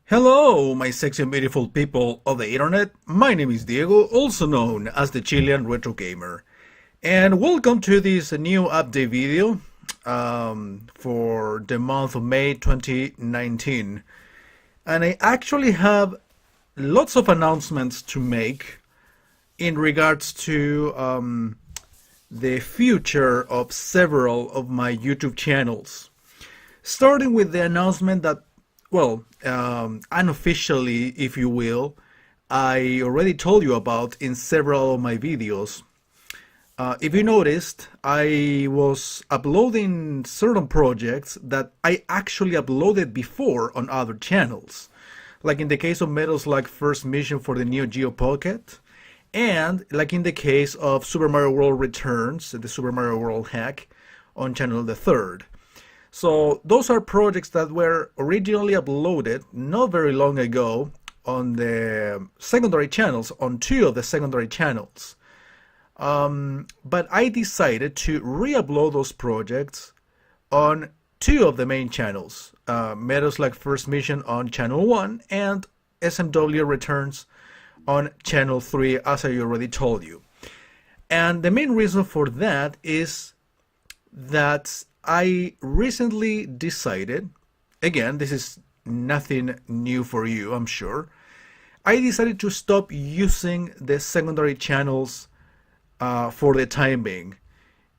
Hello, my sexy and beautiful people of the internet. My name is Diego, also known as the Chilean Retro Gamer. And welcome to this new update video for the month of May 2019. And I actually have lots of announcements to make in regards to the future of several of my YouTube channels. Starting with the announcement that, unofficially, if you will, I already told you about in several of my videos. If you noticed, I was uploading certain projects that I actually uploaded before on other channels. Like in the case of Metal Slug First Mission for the Neo Geo Pocket, and like in the case of Super Mario World Returns, the Super Mario World hack on channel the third. So those are projects that were originally uploaded not very long ago on the secondary channels, on two of the secondary channels. But I decided to re-upload those projects on two of the main channels, Metal Slug First Mission on channel 1 and SMW Returns on channel 3, as I already told you. And the main reason for that is that I recently decided, again, this is nothing new for you, I'm sure. I decided to stop using the secondary channels for the time being.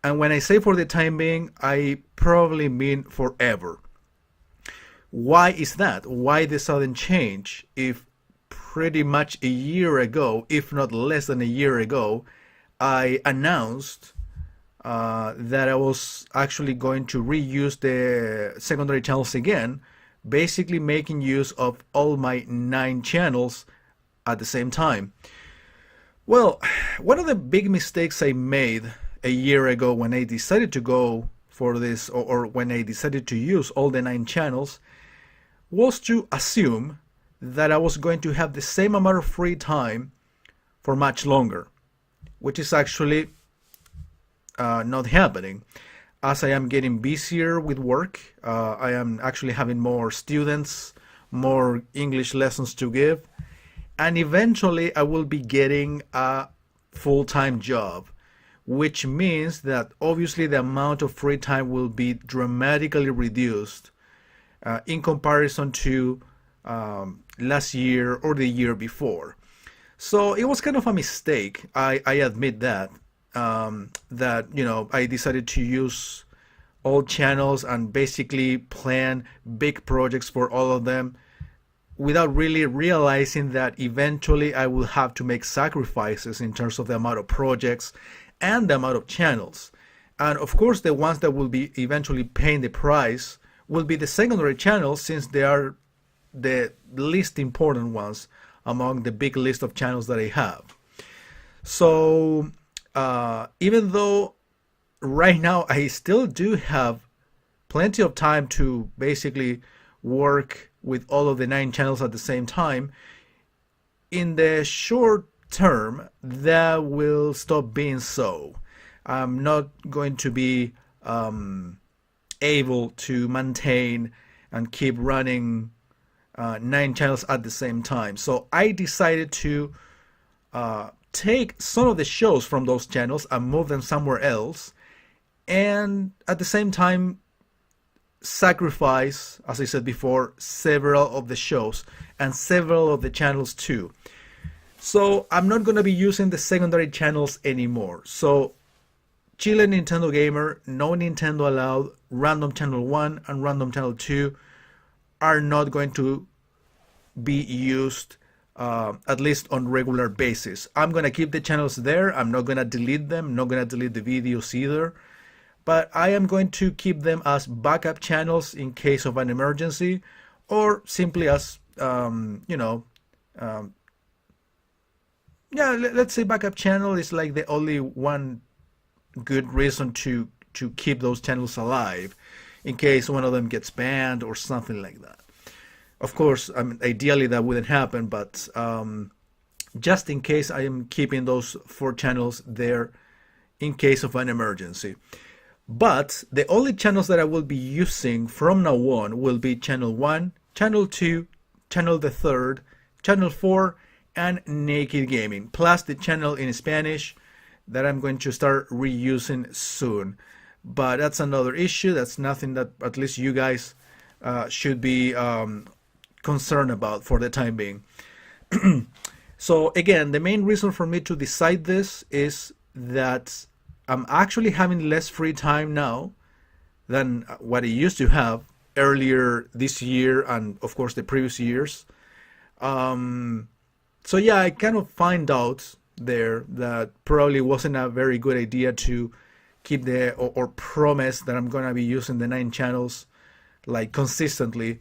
And when I say for the time being, I probably mean forever. Why is that? Why the sudden change if pretty much a year ago, if not less than a year ago, I announced that I was actually going to reuse the secondary channels again, basically making use of all my 9 channels at the same time. Well, one of the big mistakes I made a year ago when I decided to go for this, or when I decided to use all the 9 channels, was to assume that I was going to have the same amount of free time for much longer, which is actually not happening. As I am getting busier with work, I am actually having more students, more English lessons to give, and eventually I will be getting a full-time job, which means that obviously the amount of free time will be dramatically reduced in comparison to last year or the year before. So it was kind of a mistake, I admit that. I decided to use all channels and basically plan big projects for all of them without really realizing that eventually I will have to make sacrifices in terms of the amount of projects and the amount of channels. And of course, the ones that will be eventually paying the price will be the secondary channels, since they are the least important ones among the big list of channels that I have. So even though right now I still do have plenty of time to basically work with all of the 9 channels at the same time, in the short term that will stop being so. I'm not going to be able to maintain and keep running 9 channels at the same time. So I decided to take some of the shows from those channels and move them somewhere else, and at the same time sacrifice, as I said before, several of the shows and several of the channels too. So I'm not going to be using the secondary channels anymore. So Chile Nintendo Gamer, No Nintendo Allowed, Random Channel 1 and Random Channel 2 are not going to be used at least on regular basis. I'm gonna keep the channels there. I'm not gonna delete them, not gonna delete the videos either, but I am going to keep them as backup channels in case of an emergency, or simply as let's say backup channel is like the only one good reason to keep those channels alive in case one of them gets banned or something like that. Of course, ideally that wouldn't happen, but just in case, I am keeping those 4 channels there in case of an emergency. But the only channels that I will be using from now on will be channel 1, channel 2, Channel the Third, Channel 4, and Naked Gaming, plus the channel in Spanish that I'm going to start reusing soon. But that's another issue. That's nothing that at least you guys should be concerned about for the time being. So again, the main reason for me to decide this is that I'm actually having less free time now than what I used to have earlier this year and of course the previous years. So yeah, I kind of find out there that probably wasn't a very good idea to keep or promise that I'm gonna be using the 9 channels like consistently,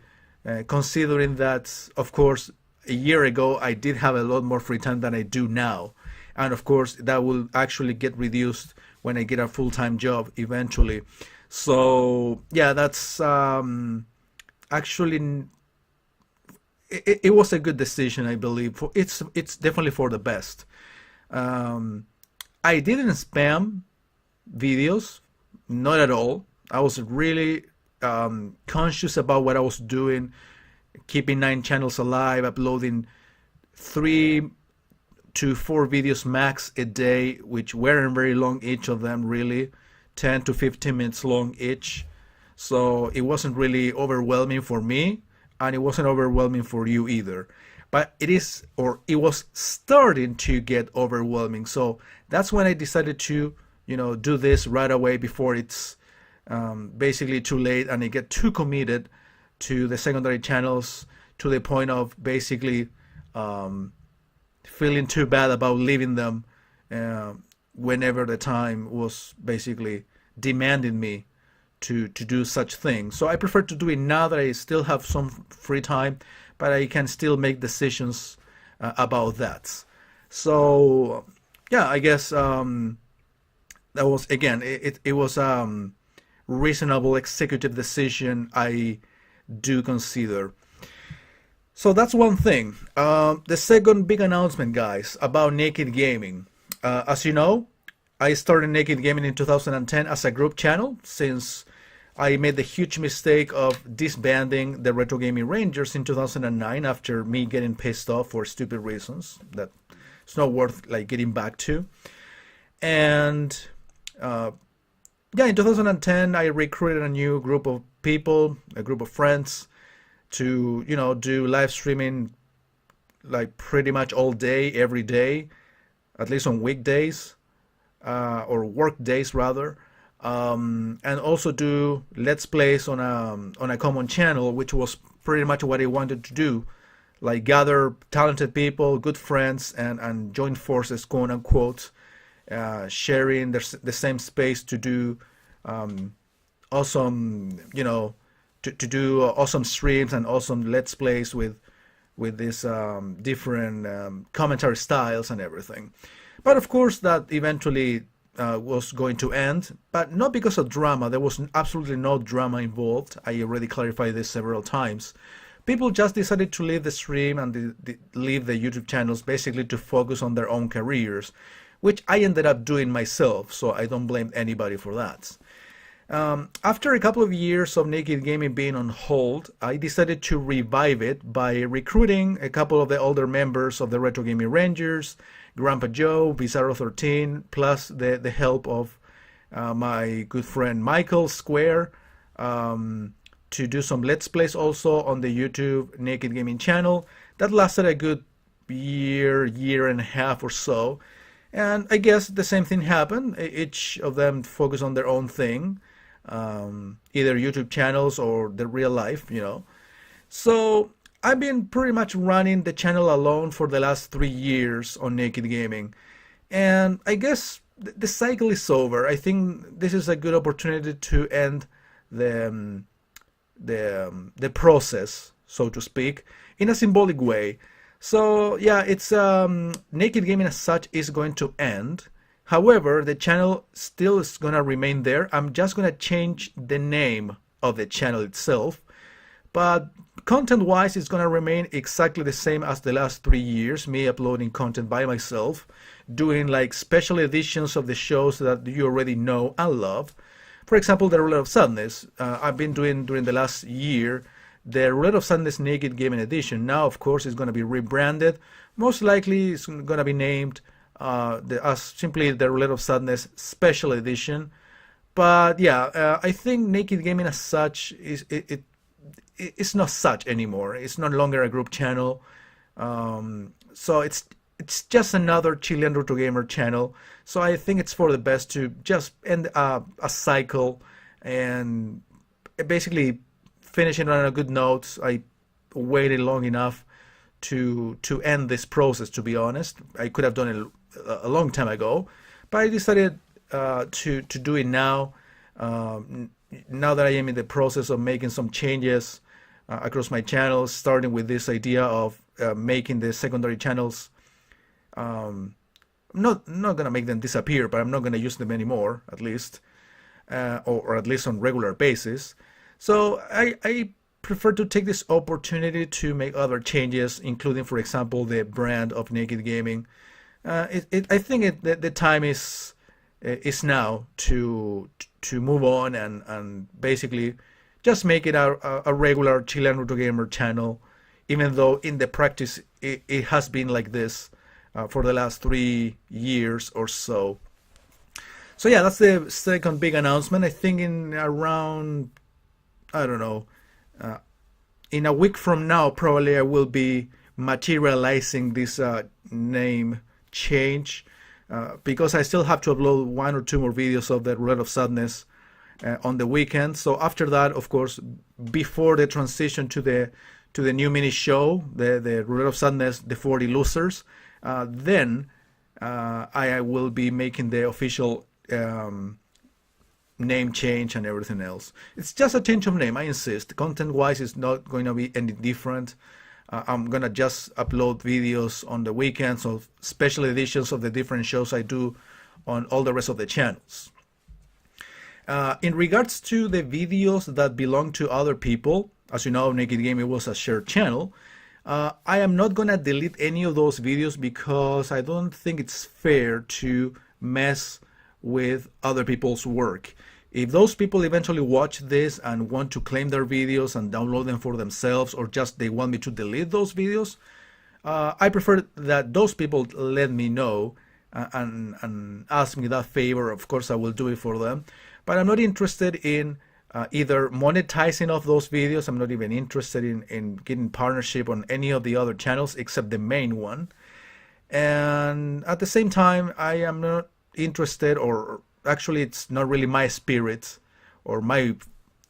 considering that of course a year ago I did have a lot more free time than I do now, and of course that will actually get reduced when I get a full-time job eventually. So yeah, that's actually it was a good decision, I believe. It's definitely for the best. I didn't spam videos, not at all. I was really conscious about what I was doing, keeping 9 channels alive, uploading 3 to 4 videos max a day, which weren't very long each of them, really 10 to 15 minutes long each. So it wasn't really overwhelming for me, and it wasn't overwhelming for you either. But it was starting to get overwhelming. So that's when I decided to, do this right away before it's basically too late and I get too committed to the secondary channels to the point of basically feeling too bad about leaving them whenever the time was basically demanding me to do such things. So I prefer to do it now that I still have some free time, but I can still make decisions about that. So yeah, I guess that was, again, it was reasonable executive decision, I do consider. So that's one thing. The second big announcement, guys, about Naked Gaming. As you know, I started Naked Gaming in 2010 as a group channel, since I made the huge mistake of disbanding the Retro Gaming Rangers in 2009 after me getting pissed off for stupid reasons that it's not worth like getting back to. And yeah, in 2010 I recruited a new group of people, a group of friends, to do live streaming like pretty much all day, every day, at least on weekdays, or work days rather. And also do let's plays on a common channel, which was pretty much what I wanted to do, like gather talented people, good friends, and join forces, quote unquote, sharing the same space to do awesome, to do awesome streams and awesome let's plays with these different commentary styles and everything. But of course that eventually was going to end, but not because of drama. There was absolutely no drama involved. I already clarified this several times. People just decided to leave the stream and leave the YouTube channels basically to focus on their own careers, which I ended up doing myself, so I don't blame anybody for that. After a couple of years of Naked Gaming being on hold, I decided to revive it by recruiting a couple of the older members of the Retro Gaming Rangers, Grandpa Joe, Bizarro 13, plus the help of my good friend Michael Square, to do some Let's Plays also on the YouTube Naked Gaming channel. That lasted a good year and a half or so. And I guess the same thing happened. Each of them focused on their own thing, either YouTube channels or the real life, So I've been pretty much running the channel alone for the last 3 years on Naked Gaming. And I guess the cycle is over. I think this is a good opportunity to end the process, so to speak, in a symbolic way. So yeah, it's Naked Gaming as such is going to end. However, the channel still is gonna remain there. I'm just gonna change the name of the channel itself, but content-wise, it's gonna remain exactly the same as the last 3 years. Me uploading content by myself, doing like special editions of the shows that you already know and love. For example, The Ruler of Sadness. I've been doing during the last year the Roulette of Sadness Naked Gaming Edition now, of course, is going to be rebranded. Most likely, it's going to be named as simply the Roulette of Sadness Special Edition. But yeah, I think Naked Gaming as such it's not such anymore. It's no longer a group channel. So it's just another Chilean Retro Gamer channel. So I think it's for the best to just end a cycle and basically finish it on a good note. I waited long enough to end this process, to be honest. I could have done it a long time ago, but I decided to do it now. Now that I am in the process of making some changes across my channels, starting with this idea of making the secondary channels, I'm not gonna make them disappear, but I'm not gonna use them anymore, at least, or at least on regular basis. So I prefer to take this opportunity to make other changes, including, for example, the brand of Naked Gaming. I think the time is now to move on and basically just make it a regular Chilean Retro Gamer channel, even though in the practice it has been like this for the last 3 years or so. So yeah, that's the second big announcement. I think in around, I don't know, in a week from now, probably I will be materializing this name change, because I still have to upload 1 or 2 more videos of the Roulette of Sadness on the weekend. So after that, of course, before the transition to the new mini show, the Roulette of Sadness, the 40 losers, then I will be making the official name change and everything else. It's just a change of name, I insist. Content-wise, it's not going to be any different. I'm gonna just upload videos on the weekends of special editions of the different shows I do on all the rest of the channels. In regards to the videos that belong to other people, as you know, Naked Gaming was a shared channel. I am not gonna delete any of those videos because I don't think it's fair to mess with other people's work. If those people eventually watch this and want to claim their videos and download them for themselves, or just they want me to delete those videos, I prefer that those people let me know and ask me that favor. Of course, I will do it for them. But I'm not interested in either monetizing off those videos. I'm not even interested in getting partnership on any of the other channels except the main one. And at the same time, I am not interested, or actually it's not really my spirit or my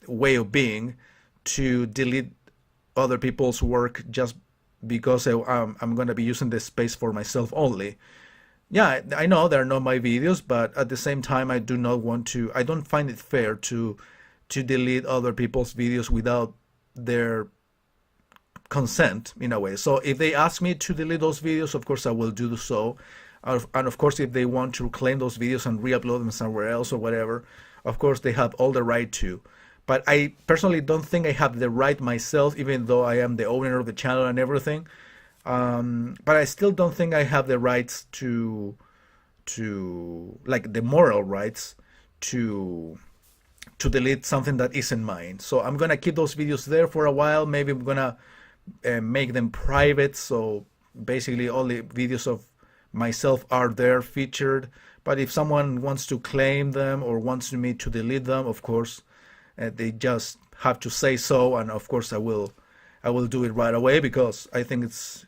way of being, to delete other people's work just because I'm going to be using this space for myself only. Yeah, I know they're not my videos, but at the same time I do not want to, I don't find it fair to delete other people's videos without their consent, in a way. So if they ask me to delete those videos, of course I will do so. And of course, if they want to claim those videos and re-upload them somewhere else or whatever, of course they have all the right to. But I personally don't think I have the right myself, even though I am the owner of the channel and everything. But I still don't think I have the rights to like the moral rights to delete something that isn't mine. So I'm gonna keep those videos there for a while. Maybe I'm gonna make them private, so basically all the videos of myself are there featured. But if someone wants to claim them or wants me to delete them, of course they just have to say so, and of course I will do it right away, because I think it's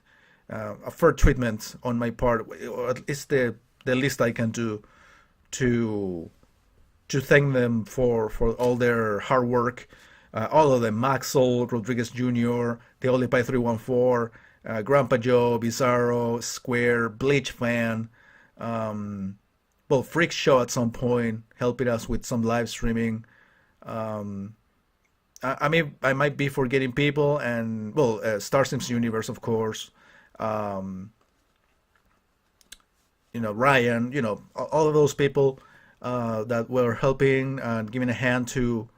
a fair treatment on my part, or at least the least I can do to thank them for all their hard work. All of them: Maxwell, Rodriguez Jr., the Olipai 314, Grandpa Joe, Bizarro, Square, Bleach Fan, well, Freak Show at some point, helping us with some live streaming. I mean, I might be forgetting people, and well, Star Sims Universe, of course. Ryan, all of those people that were helping and giving a hand to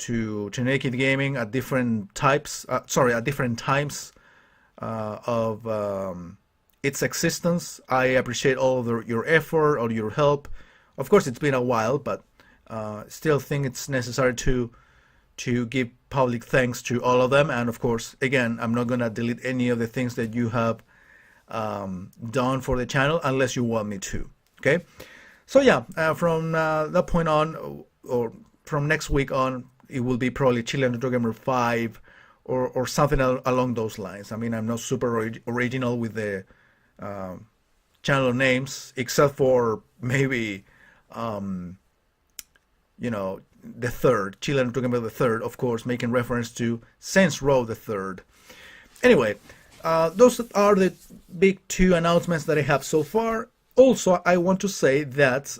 Naked Gaming at different types. At different times of its existence. I appreciate all of your effort or your help. Of course, it's been a while, but still think it's necessary to give public thanks to all of them. And of course, again, I'm not gonna delete any of the things that you have done for the channel unless you want me to. Okay, so yeah, from that point on, or from next week on, it will be probably Chilean Retro Gamer 5 or something along those lines. I mean, I'm not super original with the channel names, except for maybe you know, the third, Chilean Retro Gamer the third, of course, making reference to Saints Row the third. Anyway, those are the big two announcements that I have so far. Also, I want to say that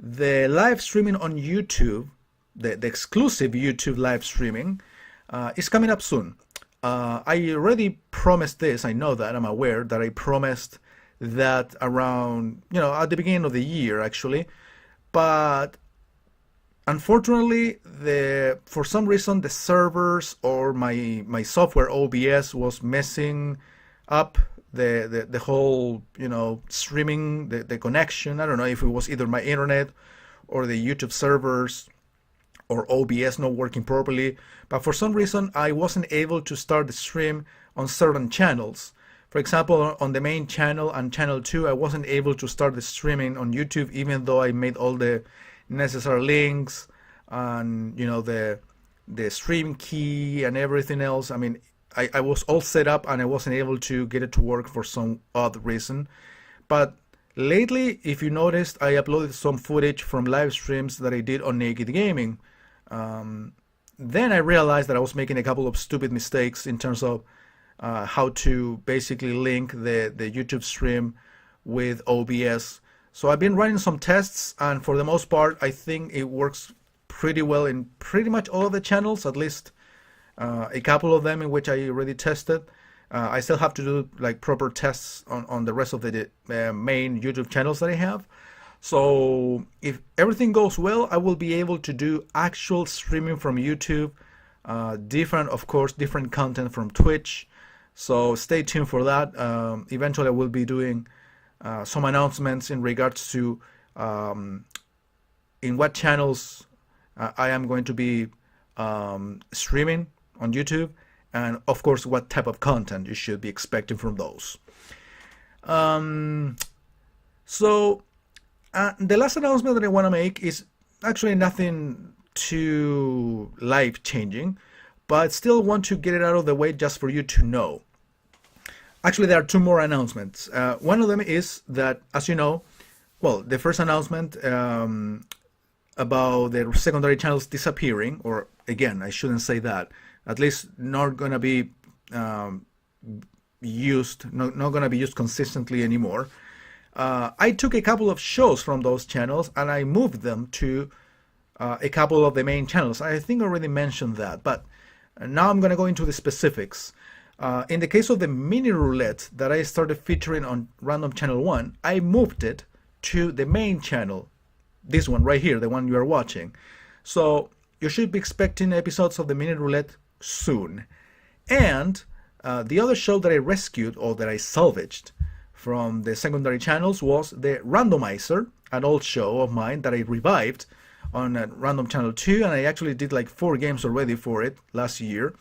the live streaming on YouTube, the exclusive YouTube live streaming, is coming up soon. I already promised this. I know that. I'm aware that I promised that around, you know, at the beginning of the year, actually. But unfortunately, for some reason, the servers or my software OBS was messing up the whole, you know, streaming, the connection. I don't know if it was either my internet or the YouTube servers or OBS not working properly, but for some reason I wasn't able to start the stream on certain channels. For example, on the main channel and channel 2, I wasn't able to start the streaming on YouTube, even though I made all the necessary links and, you know, the stream key and everything else. I mean, I was all set up and I wasn't able to get it to work for some odd reason. But lately, if you noticed, I uploaded some footage from live streams that I did on Naked Gaming. Then I realized that I was making a couple of stupid mistakes in terms of how to basically link the YouTube stream with OBS. So I've been running some tests, and for the most part, I think it works pretty well in pretty much all of the channels, at least a couple of them in which I already tested. I still have to do like proper tests on the rest of the main YouTube channels that I have. So if everything goes well, I will be able to do actual streaming from YouTube, of course, different content from Twitch. So stay tuned for that. Eventually I will be doing some announcements in regards to in what channels I am going to be streaming on YouTube, and of course what type of content you should be expecting from those. So the last announcement that I want to make is actually nothing too life-changing, but still want to get it out of the way just for you to know. Actually, there are two more announcements. One of them is that, as you know, well, the first announcement about the secondary channels disappearing, or again, I shouldn't say that, at least not going to be used, not going to be used consistently anymore. I took a couple of shows from those channels and I moved them to a couple of the main channels. I think I already mentioned that, but now I'm going to go into the specifics. In the case of the mini roulette that I started featuring on Random Channel 1, I moved it to the main channel, this one right here, the one you are watching. So you should be expecting episodes of the mini roulette soon. And the other show that I rescued, or that I salvaged from the secondary channels, was the Randomizer, an old show of mine that I revived on Random Channel 2, and I actually did like 4 games already for it last year.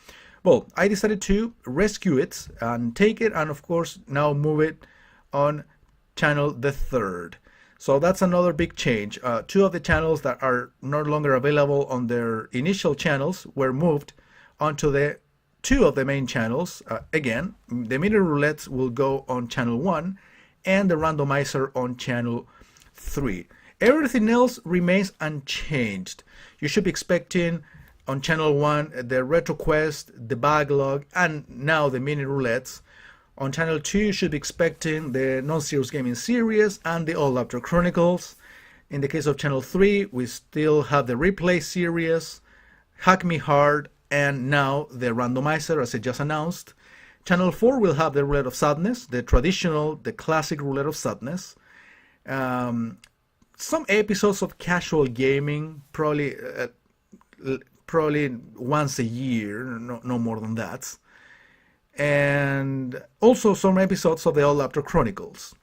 Well, I decided to rescue it and take it, and of course now move it on channel the 3rd. So that's another big change. 2 of the channels that are no longer available on their initial channels were moved onto the 2 of the main channels. Again, the mini roulette will go on channel 1 and the randomizer on channel 3. Everything else remains unchanged. You should be expecting on channel 1 the Retro Quest, the Backlog, and now the mini roulettes. On channel 2 you should be expecting the Non-Serious Gaming Series and the Old Laptop Chronicles. In the case of channel 3 we still have the Replay Series, Hack Me Hard, and now the Randomizer, as I just announced. Channel 4 will have the Roulette of Sadness, the traditional, the classic Roulette of Sadness. Some episodes of casual gaming, probably once a year, no more than that. And also some episodes of the Old Laptop Chronicles.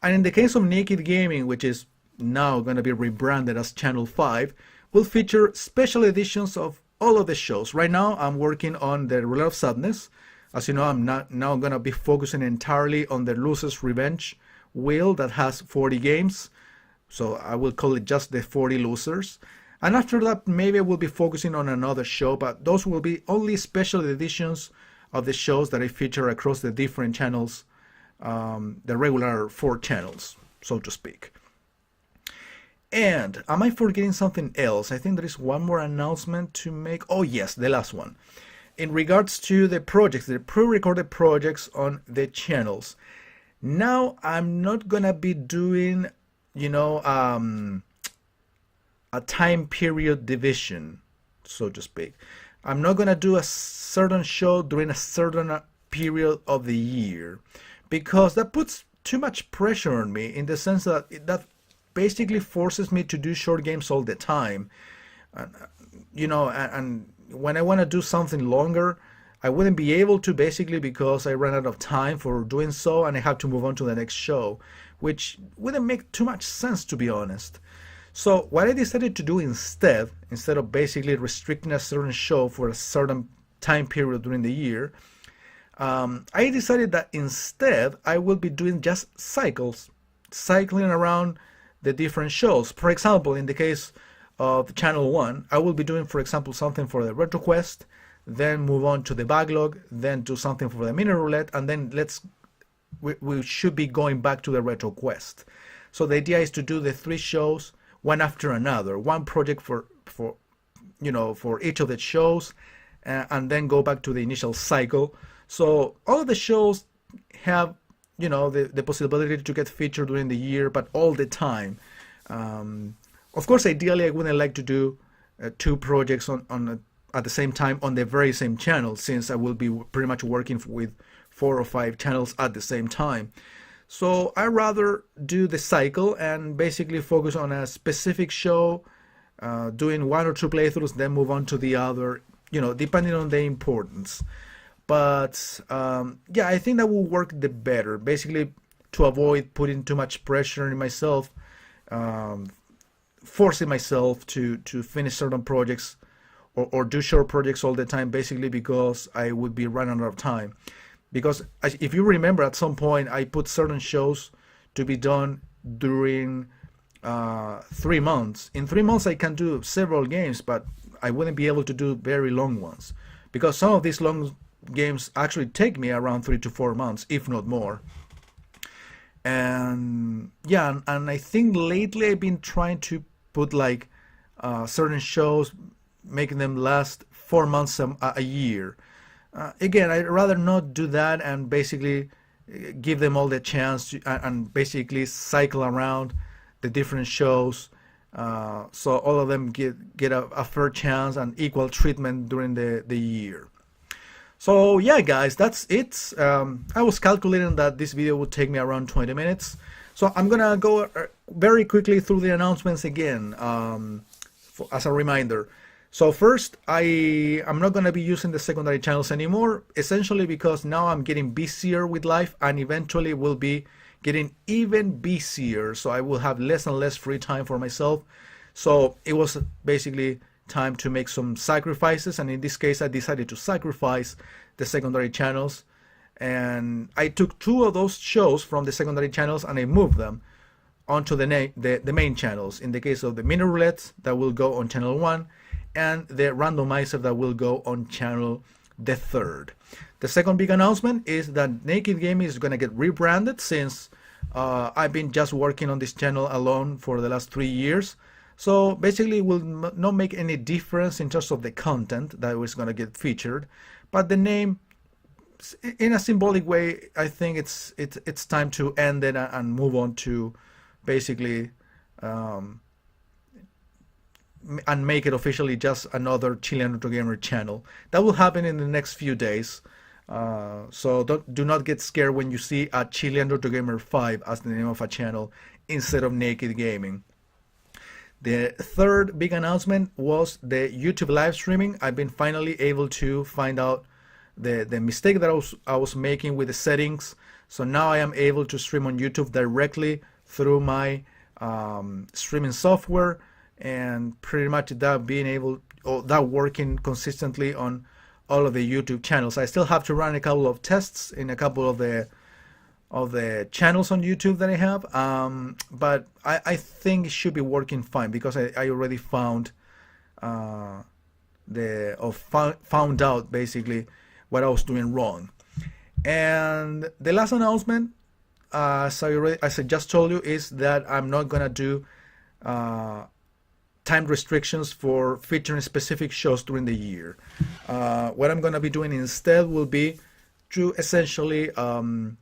And in the case of Naked Gaming, which is now going to be rebranded as Channel 5, will feature special editions of all of the shows. Right now, I'm working on the Roulette of Sadness. As you know, I'm not now going to be focusing entirely on the Loser's Revenge wheel that has 40 games. So I will call it just the 40 losers. And after that, maybe I will be focusing on another show, but those will be only special editions of the shows that I feature across the different channels, the regular 4 channels, so to speak. And am I forgetting something else? I think there is one more announcement to make. Oh yes, the last one. In regards to the projects, the pre-recorded projects on the channels. Now I'm not gonna be doing, a time period division, so to speak. I'm not gonna do a certain show during a certain period of the year, because that puts too much pressure on me, in the sense that that basically forces me to do short games all the time. And when I want to do something longer, I wouldn't be able to, basically because I ran out of time for doing so and I have to move on to the next show, which wouldn't make too much sense, to be honest. So what I decided to do instead of basically restricting a certain show for a certain time period during the year, I decided that instead I will be doing just cycling around the different shows. For example, in the case of Channel 1, I will be doing, for example, something for the RetroQuest, then move on to the backlog, then do something for the Mini Roulette, and then we should be going back to the RetroQuest. So the idea is to do the 3 shows one after another, one project for each of the shows, and then go back to the initial cycle. So all of the shows have the possibility to get featured during the year, but all the time. Of course, ideally, I wouldn't like to do 2 projects at the same time on the very same channel, since I will be pretty much working with 4 or 5 channels at the same time. So I rather do the cycle and basically focus on a specific show, doing 1 or 2 playthroughs, then move on to the other, depending on the importance. But yeah, I think that will work the better, basically to avoid putting too much pressure on myself, forcing myself to finish certain projects or do short projects all the time, basically because I would be running out of time. Because if you remember, at some point I put certain shows to be done during 3 months. In 3 months I can do several games, but I wouldn't be able to do very long ones, because some of these long games actually take me around 3 to 4 months, if not more. And yeah, and I think lately I've been trying to put like certain shows, making them last 4 months a year. Again, I'd rather not do that and basically give them all the chance to, and basically cycle around the different shows, so all of them get a fair chance and equal treatment during the year. So yeah, guys, that's it. I was calculating that this video would take me around 20 minutes. So I'm gonna go very quickly through the announcements again, as a reminder. So first, I'm not gonna be using the secondary channels anymore, essentially because now I'm getting busier with life and eventually will be getting even busier. So I will have less and less free time for myself. So it was basically time to make some sacrifices, and in this case I decided to sacrifice the secondary channels, and I took 2 of those shows from the secondary channels and I moved them onto the main channels. In the case of the Mini Roulette, that will go on channel 1, and the randomizer that will go on channel the 3rd. The second big announcement is that Naked Gaming is going to get rebranded, since I've been just working on this channel alone for the last 3 years. So basically it will not make any difference in terms of the content that was going to get featured, but the name, in a symbolic way, I think it's time to end it and move on to basically and make it officially just another Chilean Retro Gamer channel. That will happen in the next few days. So do not get scared when you see a Chilean Retro Gamer 5 as the name of a channel instead of Naked Gaming. The third big announcement was the YouTube live streaming. I've been finally able to find out the mistake that I was making with the settings. So now I am able to stream on YouTube directly through my streaming software, and pretty much that being able or that working consistently on all of the YouTube channels. I still have to run a couple of tests in a couple of the channels on YouTube that I have, but I think it should be working fine because I already found found out basically what I was doing wrong. And the last announcement, as I just told you, is that I'm not gonna do time restrictions for featuring specific shows during the year. What I'm gonna be doing instead will be to essentially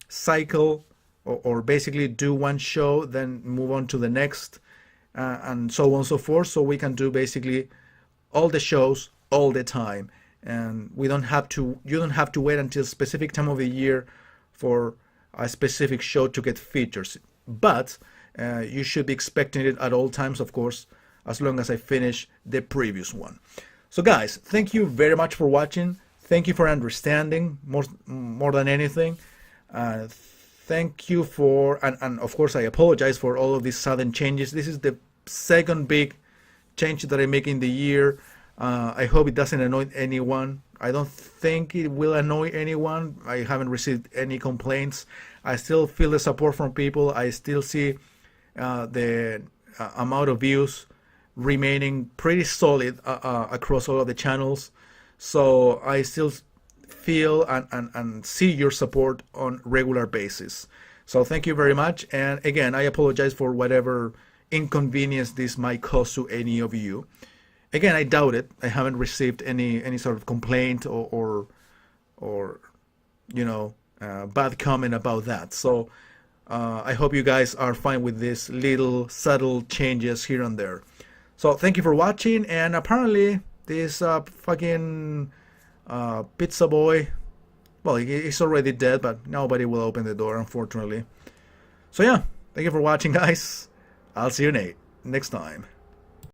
cycle or basically do one show, then move on to the next, and so on and so forth. So we can do basically all the shows all the time, and you don't have to wait until a specific time of the year for a specific show to get features. But you should be expecting it at all times, of course, as long as I finish the previous one. So guys, thank you very much for watching. Thank you for understanding more than anything. Thank you for, and of course I apologize for all of these sudden changes. This is the second big change that I make in the year. I hope it doesn't annoy anyone. I don't think it will annoy anyone. I haven't received any complaints. I still feel the support from people. I still see the amount of views remaining pretty solid across all of the channels. So I still feel and see your support on regular basis. So thank you very much. And again, I apologize for whatever inconvenience this might cause to any of you. Again, I doubt it. I haven't received any sort of complaint or you know, bad comment about that. So I hope you guys are fine with these little subtle changes here and there. So thank you for watching. And apparently this fucking pizza boy, well, he's already dead, but nobody will open the door, unfortunately. So yeah, thank you for watching, guys. I'll see you next time.